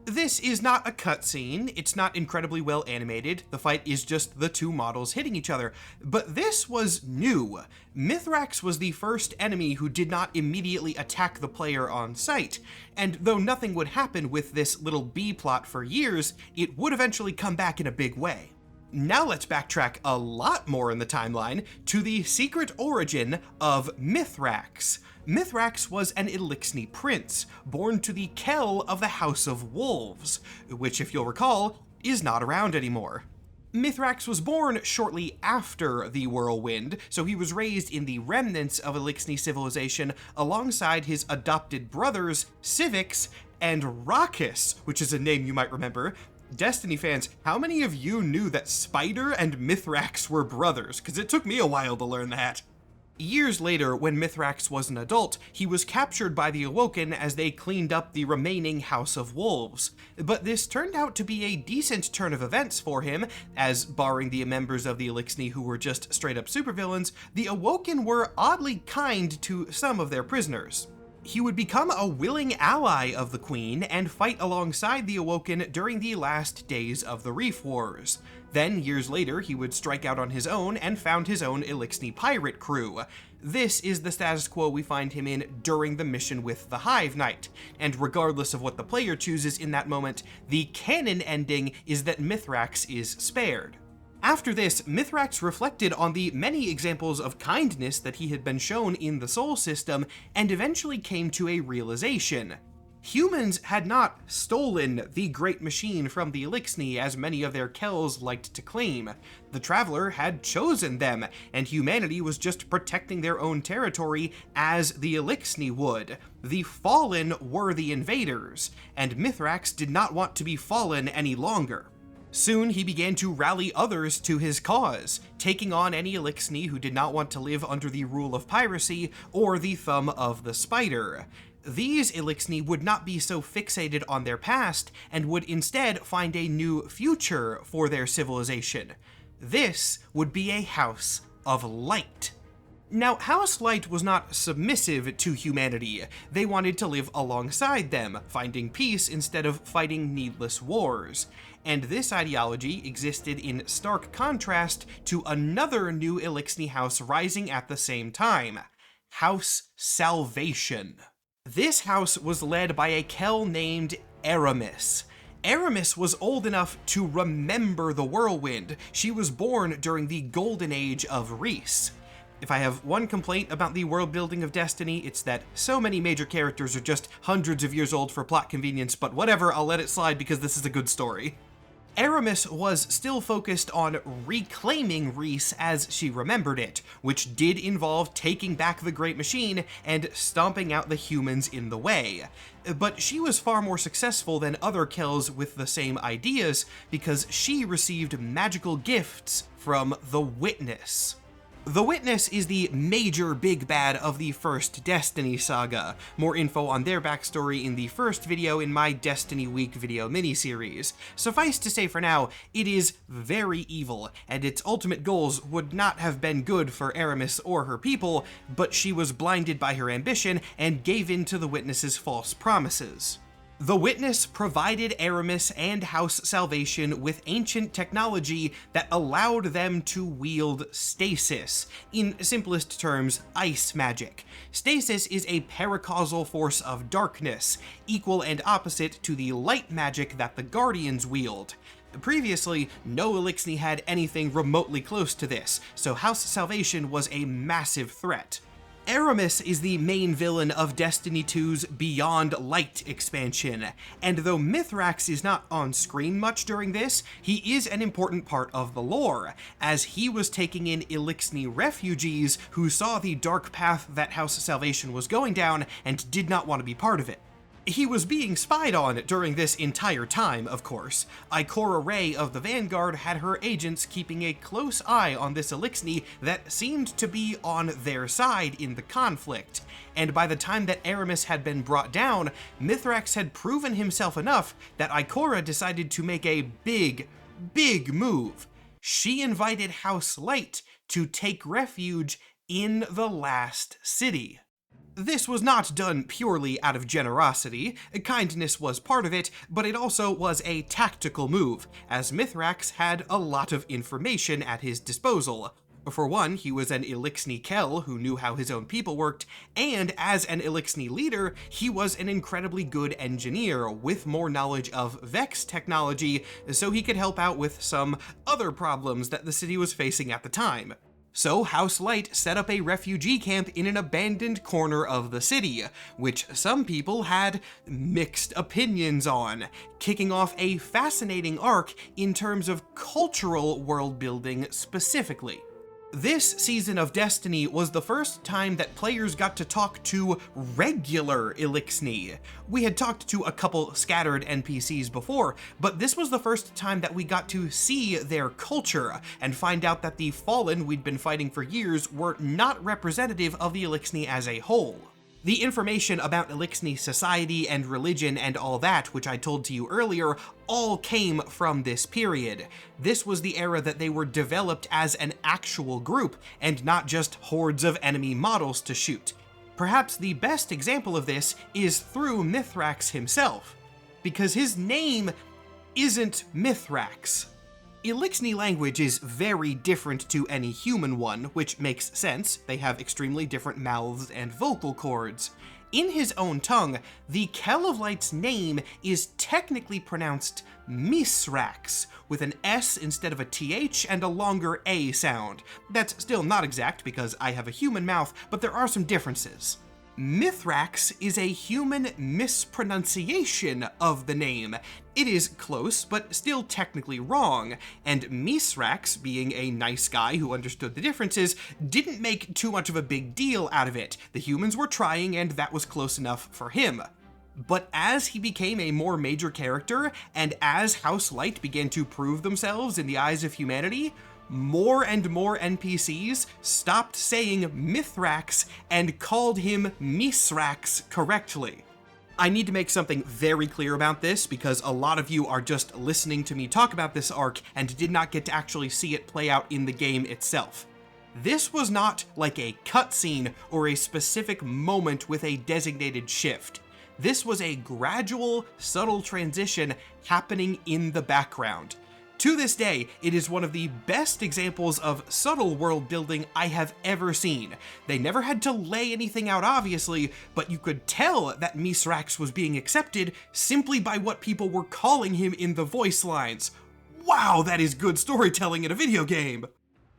This is not a cutscene, it's not incredibly well animated, the fight is just the two models hitting each other, but this was new. Mithrax was the first enemy who did not immediately attack the player on sight, and though nothing would happen with this little B-plot for years, it would eventually come back in a big way. Now let's backtrack a lot more in the timeline to the secret origin of Mithrax. Mithrax was an Eliksni prince, born to the Kell of the House of Wolves, which, if you'll recall, is not around anymore. Mithrax was born shortly after the Whirlwind, so he was raised in the remnants of Eliksni civilization alongside his adopted brothers, Civix and Rakis, which is a name you might remember. Destiny fans, how many of you knew that Spider and Mithrax were brothers? Because it took me a while to learn that. Years later, when Mithrax was an adult, he was captured by the Awoken as they cleaned up the remaining House of Wolves. But this turned out to be a decent turn of events for him, as barring the members of the Eliksni who were just straight-up supervillains, the Awoken were oddly kind to some of their prisoners. He would become a willing ally of the Queen and fight alongside the Awoken during the last days of the Reef Wars. Then, years later, he would strike out on his own and found his own Eliksni pirate crew. This is the status quo we find him in during the mission with the Hive Knight, and regardless of what the player chooses in that moment, the canon ending is that Mithrax is spared. After this, Mithrax reflected on the many examples of kindness that he had been shown in the Sol system, and eventually came to a realization. Humans had not stolen the great machine from the Eliksni, as many of their Kells liked to claim. The Traveler had chosen them, and humanity was just protecting their own territory as the Eliksni would. The Fallen were the invaders, and Mithrax did not want to be fallen any longer. Soon he began to rally others to his cause, taking on any Eliksni who did not want to live under the rule of piracy or the thumb of the Spider. These Eliksni would not be so fixated on their past and would instead find a new future for their civilization. This would be a House of Light. Now, House Light was not submissive to humanity. They wanted to live alongside them, finding peace instead of fighting needless wars. And this ideology existed in stark contrast to another new Eliksni house rising at the same time, House Salvation. This house was led by a Kell named Aramis. Aramis was old enough to remember the Whirlwind. She was born during the golden age of Reese. If I have one complaint about the world building of Destiny, it's that so many major characters are just hundreds of years old for plot convenience, but whatever, I'll let it slide because this is a good story. Aramis was still focused on reclaiming Reese as she remembered it, which did involve taking back the Great Machine and stomping out the humans in the way. But she was far more successful than other Kells with the same ideas because she received magical gifts from the Witness. The Witness is the major big bad of the first Destiny saga. More info on their backstory in the first video in my Destiny Week video miniseries. Suffice to say for now, it is very evil, and its ultimate goals would not have been good for Aramis or her people, but she was blinded by her ambition and gave in to the Witness's false promises. The Witness provided Aramis and House Salvation with ancient technology that allowed them to wield stasis, in simplest terms, ice magic. Stasis is a paracausal force of darkness, equal and opposite to the light magic that the Guardians wield. Previously, no Eliksni had anything remotely close to this, so House Salvation was a massive threat. Aramis is the main villain of Destiny 2's Beyond Light expansion, and though Mithrax is not on screen much during this, he is an important part of the lore, as he was taking in Eliksni refugees who saw the dark path that House Salvation was going down and did not want to be part of it. He was being spied on during this entire time, of course. Ikora Rey of the Vanguard had her agents keeping a close eye on this Eliksni that seemed to be on their side in the conflict. And by the time that Aramis had been brought down, Mithrax had proven himself enough that Ikora decided to make a big move. She invited House Light to take refuge in the last city. This was not done purely out of generosity. Kindness was part of it, but it also was a tactical move, as Mithrax had a lot of information at his disposal. For one, he was an Eliksni Kell who knew how his own people worked, and as an Eliksni leader, he was an incredibly good engineer with more knowledge of Vex technology, so he could help out with some other problems that the city was facing at the time. So House Light set up a refugee camp in an abandoned corner of the city, which some people had mixed opinions on, kicking off a fascinating arc in terms of cultural world building specifically. This season of Destiny was the first time that players got to talk to regular Eliksni. We had talked to a couple scattered NPCs before, but this was the first time that we got to see their culture and find out that the Fallen we'd been fighting for years were not representative of the Eliksni as a whole. The information about Eliksni society and religion and all that, which I told to you earlier, all came from this period. This was the era that they were developed as an actual group, and not just hordes of enemy models to shoot. Perhaps the best example of this is through Mithrax himself, because his name isn't Mithrax. Eliksni language is very different to any human one, which makes sense. They have extremely different mouths and vocal cords. In his own tongue, the Kell of Light's name is technically pronounced Misrax, with an S instead of a TH and a longer A sound. That's still not exact because I have a human mouth, but there are some differences. Mithrax is a human mispronunciation of the name. It is close, but still technically wrong, and Misrax, being a nice guy who understood the differences, didn't make too much of a big deal out of it. The humans were trying, and that was close enough for him. But as he became a more major character, and as House Light began to prove themselves in the eyes of humanity, more and more NPCs stopped saying Mithrax and called him Misrax correctly. I need to make something very clear about this because a lot of you are just listening to me talk about this arc and did not get to actually see it play out in the game itself. This was not like a cutscene or a specific moment with a designated shift. This was a gradual, subtle transition happening in the background. To this day, it is one of the best examples of subtle world building I have ever seen. They never had to lay anything out obviously, but you could tell that Misrax was being accepted simply by what people were calling him in the voice lines. Wow, that is good storytelling in a video game!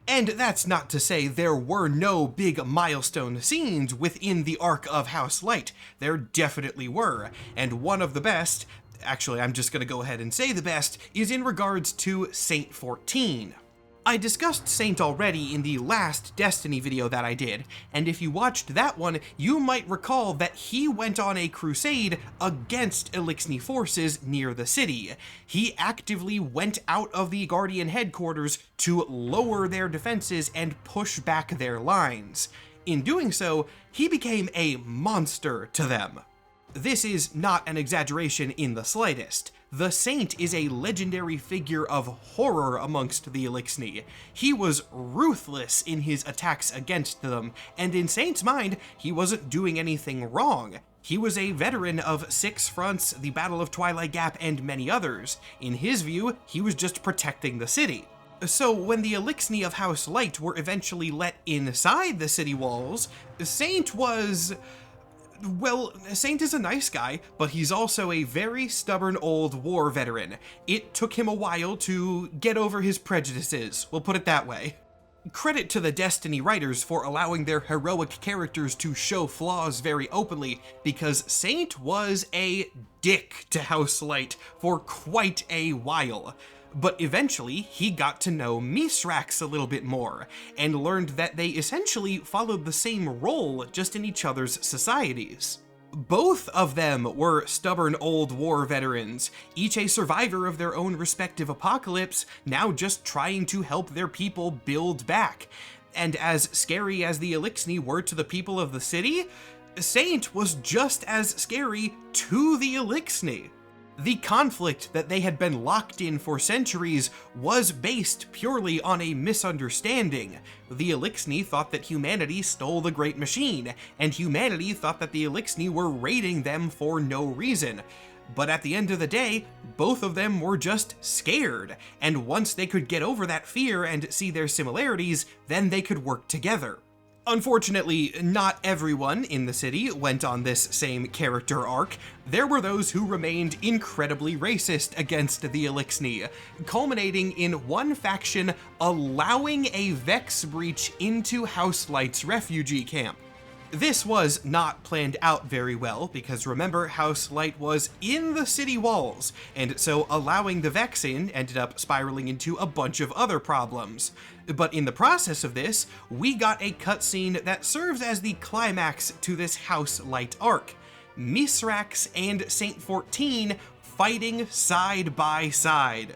And that's not to say there were no big milestone scenes within the arc of House Light. There definitely were, and one of the best, actually I'm just gonna go ahead and say the best, is in regards to Saint 14. I discussed Saint already in the last Destiny video that I did, and if you watched that one, you might recall that he went on a crusade against Eliksni forces near the city. He actively went out of the Guardian headquarters to lower their defenses and push back their lines. In doing so, he became a monster to them. This is not an exaggeration in the slightest. The Saint is a legendary figure of horror amongst the Eliksni. He was ruthless in his attacks against them, and in Saint's mind, he wasn't doing anything wrong. He was a veteran of Six Fronts, the Battle of Twilight Gap, and many others. In his view, he was just protecting the city. So when the Eliksni of House Light were eventually let inside the city walls, Saint was... well, Saint is a nice guy, but he's also a very stubborn old war veteran. It took him a while to get over his prejudices, we'll put it that way. Credit to the Destiny writers for allowing their heroic characters to show flaws very openly, because Saint was a dick to House Light for quite a while. But eventually, he got to know Mithrax a little bit more, and learned that they essentially followed the same role, just in each other's societies. Both of them were stubborn old war veterans, each a survivor of their own respective apocalypse, now just trying to help their people build back. And as scary as the Eliksni were to the people of the city, Saint was just as scary to the Eliksni. The conflict that they had been locked in for centuries was based purely on a misunderstanding. The Eliksni thought that humanity stole the Great Machine, and humanity thought that the Eliksni were raiding them for no reason. But at the end of the day, both of them were just scared, and once they could get over that fear and see their similarities, then they could work together. Unfortunately, not everyone in the city went on this same character arc. There were those who remained incredibly racist against the Eliksni, culminating in one faction allowing a Vex breach into House Light's refugee camp. This was not planned out very well, because remember, House Light was in the city walls, and so allowing the Vex in ended up spiraling into a bunch of other problems. But in the process of this, we got a cutscene that serves as the climax to this House Light arc. Mithrax and Saint 14 fighting side by side.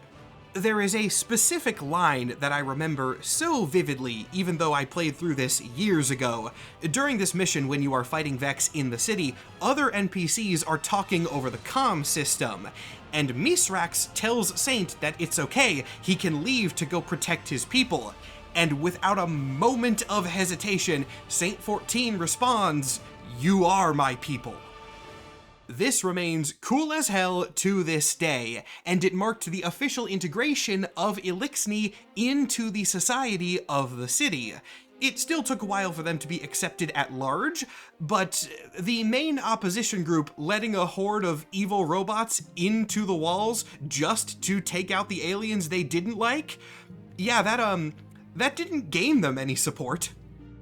There is a specific line that I remember so vividly, even though I played through this years ago. During this mission, when you are fighting Vex in the city, other NPCs are talking over the comm system, and Mithrax tells Saint that it's okay, he can leave to go protect his people. And without a moment of hesitation, Saint 14 responds, "You are my people." This remains cool as hell to this day, and it marked the official integration of Eliksni into the society of the city. It still took a while for them to be accepted at large, but the main opposition group letting a horde of evil robots into the walls just to take out the aliens they didn't like, yeah, that didn't gain them any support.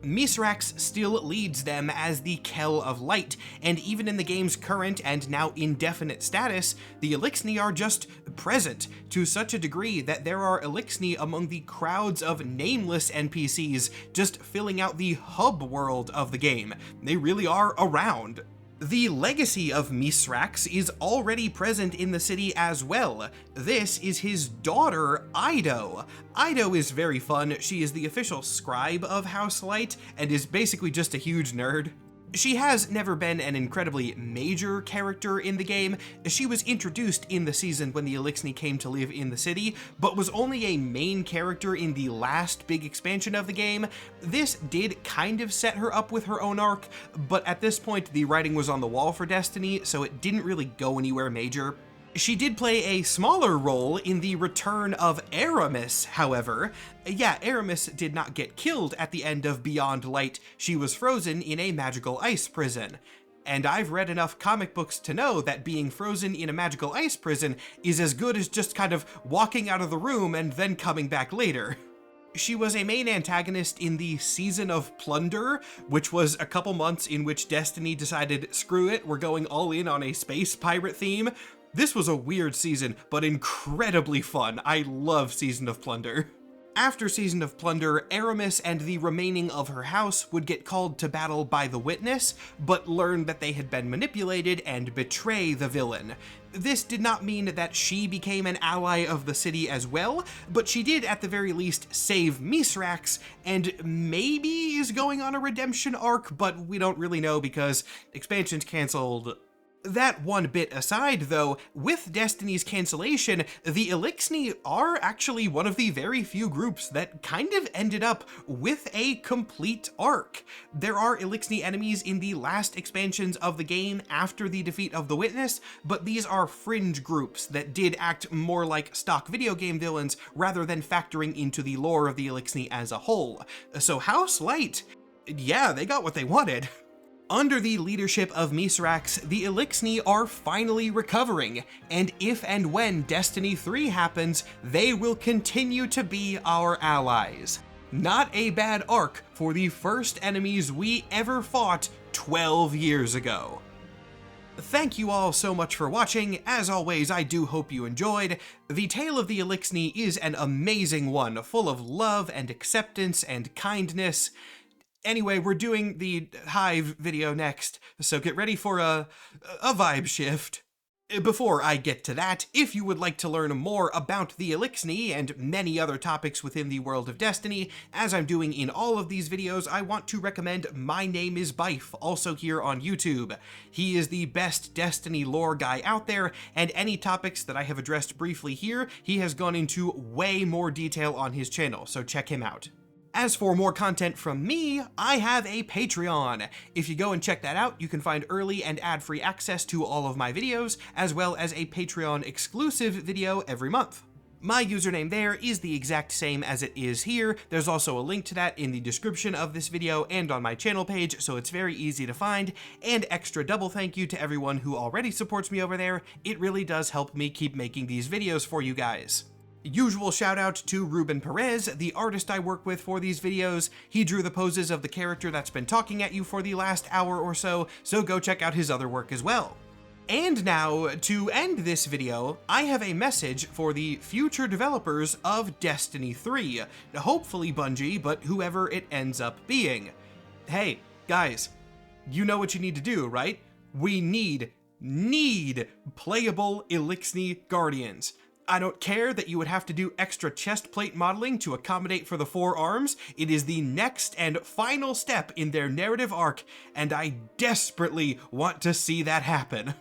Mithrax still leads them as the Kell of Light, and even in the game's current and now indefinite status, the Eliksni are just present to such a degree that there are Eliksni among the crowds of nameless NPCs just filling out the hub world of the game. They really are around. The legacy of Mithrax is already present in the city as well. This is his daughter, Ido. Ido is very fun. She is the official scribe of House Light and is basically just a huge nerd. She has never been an incredibly major character in the game. She was introduced in the season when the Eliksni came to live in the city, but was only a main character in the last big expansion of the game. This did kind of set her up with her own arc, but at this point the writing was on the wall for Destiny, so it didn't really go anywhere major. She did play a smaller role in the return of Aramis, however. Yeah, Aramis did not get killed at the end of Beyond Light. She was frozen in a magical ice prison. And I've read enough comic books to know that being frozen in a magical ice prison is as good as just kind of walking out of the room and then coming back later. She was a main antagonist in the Season of Plunder, which was a couple months in which Destiny decided, screw it, we're going all in on a space pirate theme. This was a weird season, but incredibly fun. I love Season of Plunder. After Season of Plunder, Aramis and the remaining of her house would get called to battle by the Witness, but learn that they had been manipulated and betray the villain. This did not mean that she became an ally of the city as well, but she did at the very least save Misrax, and maybe is going on a redemption arc, but we don't really know because expansion's cancelled. That one bit aside, though, with Destiny's cancellation, the Eliksni are actually one of the very few groups that kind of ended up with a complete arc. There are Eliksni enemies in the last expansions of the game after the defeat of the Witness, but these are fringe groups that did act more like stock video game villains rather than factoring into the lore of the Eliksni as a whole. So House Light, yeah, they got what they wanted. Under the leadership of Misrax, the Eliksni are finally recovering, and if and when Destiny 3 happens, they will continue to be our allies. Not a bad arc for the first enemies we ever fought 12 years ago. Thank you all so much for watching. As always, I do hope you enjoyed. The Tale of the Eliksni is an amazing one, full of love and acceptance and kindness. Anyway, we're doing the Hive video next, so get ready for a vibe shift. Before I get to that, if you would like to learn more about the Eliksni and many other topics within the world of Destiny, as I'm doing in all of these videos, I want to recommend My Name is Bife, also here on YouTube. He is the best Destiny lore guy out there, and any topics that I have addressed briefly here, he has gone into way more detail on his channel, so check him out. As for more content from me, I have a Patreon. If you go and check that out, you can find early and ad-free access to all of my videos, as well as a Patreon exclusive video every month. My username there is the exact same as it is here. There's also a link to that in the description of this video and on my channel page, so it's very easy to find. And extra double thank you to everyone who already supports me over there. It really does help me keep making these videos for you guys. Usual shout out to Ruben Perez, the artist I work with for these videos. He drew the poses of the character that's been talking at you for the last hour or so go check out his other work as well. And now, to end this video, I have a message for the future developers of Destiny 3. Hopefully Bungie, but whoever it ends up being. Hey, guys, you know what you need to do, right? We need playable Eliksni Guardians. I don't care that you would have to do extra chest plate modeling to accommodate for the 4 arms. It is the next and final step in their narrative arc, and I desperately want to see that happen.